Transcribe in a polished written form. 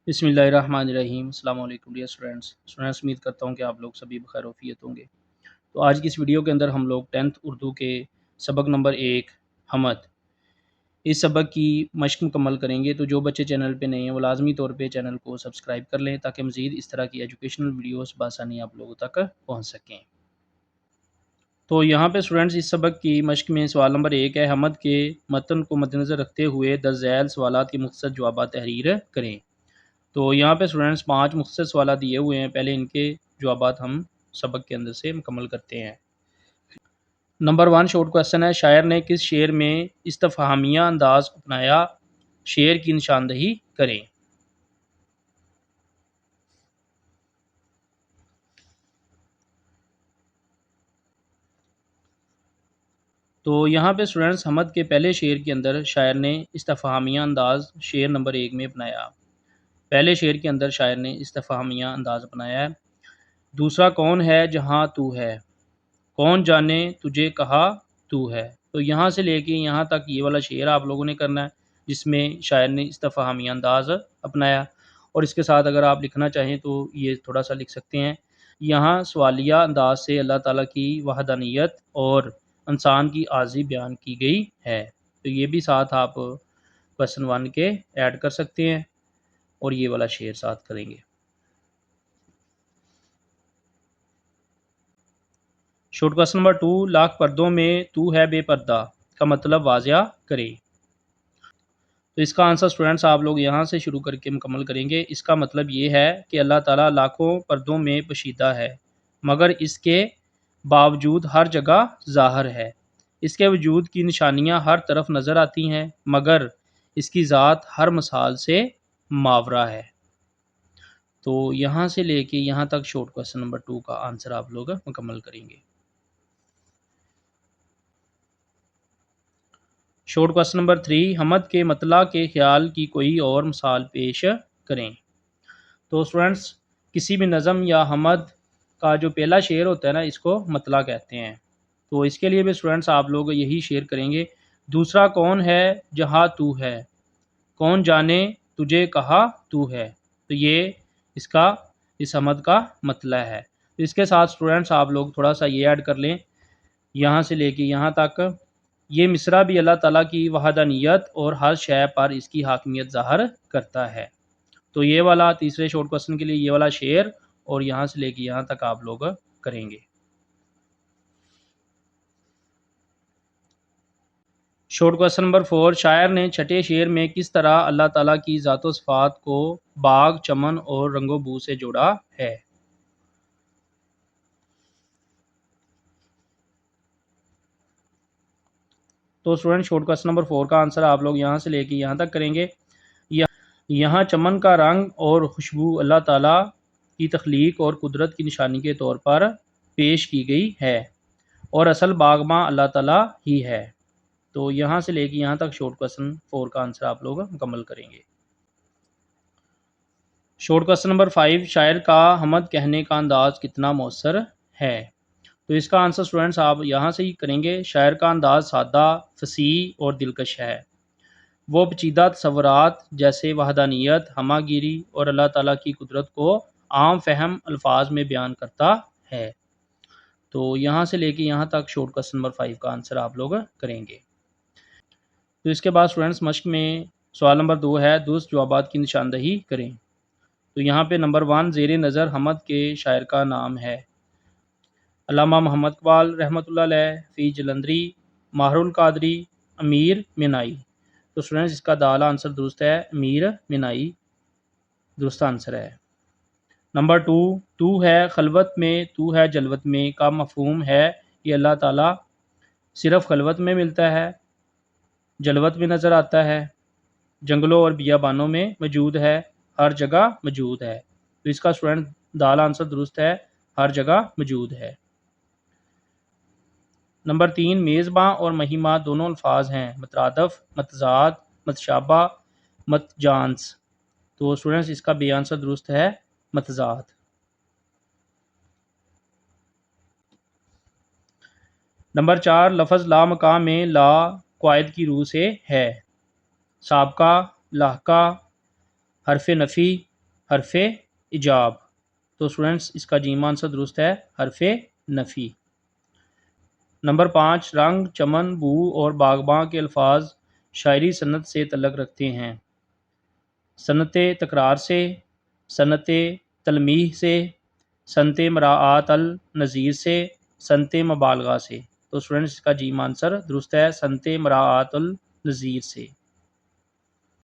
بسم اللہ الرحمن الرحیم۔ السلام علیکم ڈیئر اسٹوڈنٹس، امید کرتا ہوں کہ آپ لوگ سبھی بخیر وفیت ہوں گے۔ تو آج کی اس ویڈیو کے اندر ہم لوگ 10th اردو کے سبق نمبر 1 حمد اس سبق کی مشق مکمل کریں گے۔ تو جو بچے چینل پہ نئے ہیں وہ لازمی طور پہ چینل کو سبسکرائب کر لیں تاکہ مزید اس طرح کی ایجوکیشنل ویڈیوز بآسانی آپ لوگوں تک پہنچ سکیں۔ تو یہاں پہ اسٹوڈنٹس اس سبق کی مشق میں سوال نمبر 1 ہے، حمد کے متن کو مد نظر رکھتے ہوئے درج ذیل سوالات کے مختصر جوابات تحریر کریں۔ تو یہاں پہ اسٹوڈنٹس 5 مختصر سوالات دیے ہوئے ہیں، پہلے ان کے جوابات ہم سبق کے اندر سے مکمل کرتے ہیں۔ نمبر 1 شارٹ کویسچن ہے، شاعر نے کس شعر میں استفہامیہ انداز اپنایا؟ شعر کی نشاندہی کریں۔ تو یہاں پہ اسٹوڈنٹس حمد کے پہلے شعر کے اندر شاعر نے استفہامیہ انداز شعر نمبر 1 میں اپنایا۔ پہلے شعر کے اندر شاعر نے استفہامیہ انداز اپنایا ہے۔ دوسرا، کون ہے جہاں تو ہے، کون جانے تجھے کہا تو ہے۔ تو یہاں سے لے کے یہاں تک یہ والا شعر آپ لوگوں نے کرنا ہے جس میں شاعر نے استفہامیہ انداز اپنایا، اور اس کے ساتھ اگر آپ لکھنا چاہیں تو یہ تھوڑا سا لکھ سکتے ہیں، یہاں سوالیہ انداز سے اللہ تعالیٰ کی وحدانیت اور انسان کی عاجزی بیان کی گئی ہے۔ تو یہ بھی ساتھ آپ کویسچن 1 کے ایڈ کر سکتے ہیں اور یہ والا شعر ساتھ کریں گے۔ شارٹ کویسچن نمبر 2، لاکھ پردوں میں تو ہے بے پردہ کا مطلب واضح کریں۔ تو اس کا آنسر اسٹوڈنٹس آپ لوگ یہاں سے شروع کر کے مکمل کریں گے۔ اس کا مطلب یہ ہے کہ اللہ تعالیٰ لاکھوں پردوں میں پوشیدہ ہے مگر اس کے باوجود ہر جگہ ظاہر ہے۔ اس کے وجود کی نشانیاں ہر طرف نظر آتی ہیں مگر اس کی ذات ہر مثال سے ماورا ہے۔ تو یہاں سے لے کے یہاں تک شارٹ کویسچن نمبر 2 کا آنسر آپ لوگ مکمل کریں گے۔ شارٹ کویسچن نمبر 3، حمد کے مطلع کے خیال کی کوئی اور مثال پیش کریں۔ تو اسٹوڈنٹس کسی بھی نظم یا حمد کا جو پہلا شعر ہوتا ہے نا، اس کو مطلع کہتے ہیں۔ تو اس کے لیے بھی اسٹوڈنٹس آپ لوگ یہی شعر کریں گے، دوسرا کون ہے جہاں تو ہے، کون جانے تجھے کہا تو ہے۔ تو یہ اس حمد کا مطلع ہے۔ تو اس کے ساتھ اسٹوڈنٹس آپ لوگ تھوڑا سا یہ ایڈ کر لیں، یہاں سے لے کے یہاں تک یہ مصرع بھی اللہ تعالیٰ کی وحدانیت اور ہر شے پر اس کی حاکمیت ظاہر کرتا ہے۔ تو یہ والا تیسرے شارٹ کویسچن کے لیے یہ والا شعر اور یہاں سے لے کے یہاں تک آپ لوگ کریں گے۔ شارٹ کویسچن نمبر 4، شاعر نے چھٹے شعر میں کس طرح اللہ تعالیٰ کی ذات و صفات کو باغ، چمن اور رنگ و بو سے جوڑا ہے؟ تو اسٹوڈنٹ شارٹ کویسچن نمبر 4 کا آنسر آپ لوگ یہاں سے لے کے یہاں تک کریں گے۔ یہاں چمن کا رنگ اور خوشبو اللہ تعالیٰ کی تخلیق اور قدرت کی نشانی کے طور پر پیش کی گئی ہے اور اصل باغباں اللہ تعالیٰ ہی ہے۔ تو یہاں سے لے کے یہاں تک شارٹ کویسچن 4 کا آنسر آپ لوگ مکمل کریں گے۔ شارٹ کویسچن نمبر 5، شاعر کا حمد کہنے کا انداز کتنا مؤثر ہے؟ تو اس کا آنسر اسٹوڈنٹس آپ یہاں سے ہی کریں گے، شاعر کا انداز سادہ، فصیح اور دلکش ہے۔ وہ پیچیدہ تصورات جیسے وحدانیت، ہمہ گیری اور اللہ تعالیٰ کی قدرت کو عام فہم الفاظ میں بیان کرتا ہے۔ تو یہاں سے لے کے یہاں تک شارٹ کویسچن نمبر 5 کا آنسر آپ لوگ کریں گے۔ تو اس کے بعد اسٹوڈنٹس مشق میں سوال نمبر 2 ہے، درست جوابات کی نشاندہی کریں۔ تو یہاں پہ نمبر 1 زیر نظر حمد کے شاعر کا نام ہے، علامہ محمد اقبال رحمۃ اللہ علیہ، حفیظ جلندری، ماہر القادری، امیر مینائی۔ تو اسٹوڈنٹس اس کا دال آنسر درست ہے، امیر مینائی درست آنسر ہے۔ نمبر 2، تو ہے خلوت میں تو ہے جلوت میں کا مفہوم ہے، یہ اللہ تعالیٰ صرف خلوت میں ملتا ہے، جلوت میں نظر آتا ہے، جنگلوں اور بیابانوں میں موجود ہے، ہر جگہ موجود ہے۔ تو اس کا اسٹوڈنٹ دال آنسر درست ہے، ہر جگہ موجود ہے۔ نمبر 3، میزباں اور مہیماں دونوں الفاظ ہیں، مترادف، متضاد، متشابہ، متجانس۔ تو اسٹوڈنٹس اس کا بی آنسر درست ہے، متضاد۔ نمبر 4، لفظ لا مقام میں لا قائد کی روح سے ہے، سابقہ، لاحقہ، حرف نفی، حرف ایجاب۔ تو اسٹوڈنٹس اس کا جیم آنسر درست ہے حرف نفی۔ نمبر 5، رنگ، چمن، بو اور باغباں کے الفاظ شاعری صنعت سے تعلق رکھتے ہیں۔ صنعت تکرار سے، صنعت تلمیح سے، صنعت مراعات النظیر سے، صنعت مبالغہ سے۔ تو اسٹوڈنٹس اس کا جیم آنسر درست ہے صنعت مراعات النظیر سے۔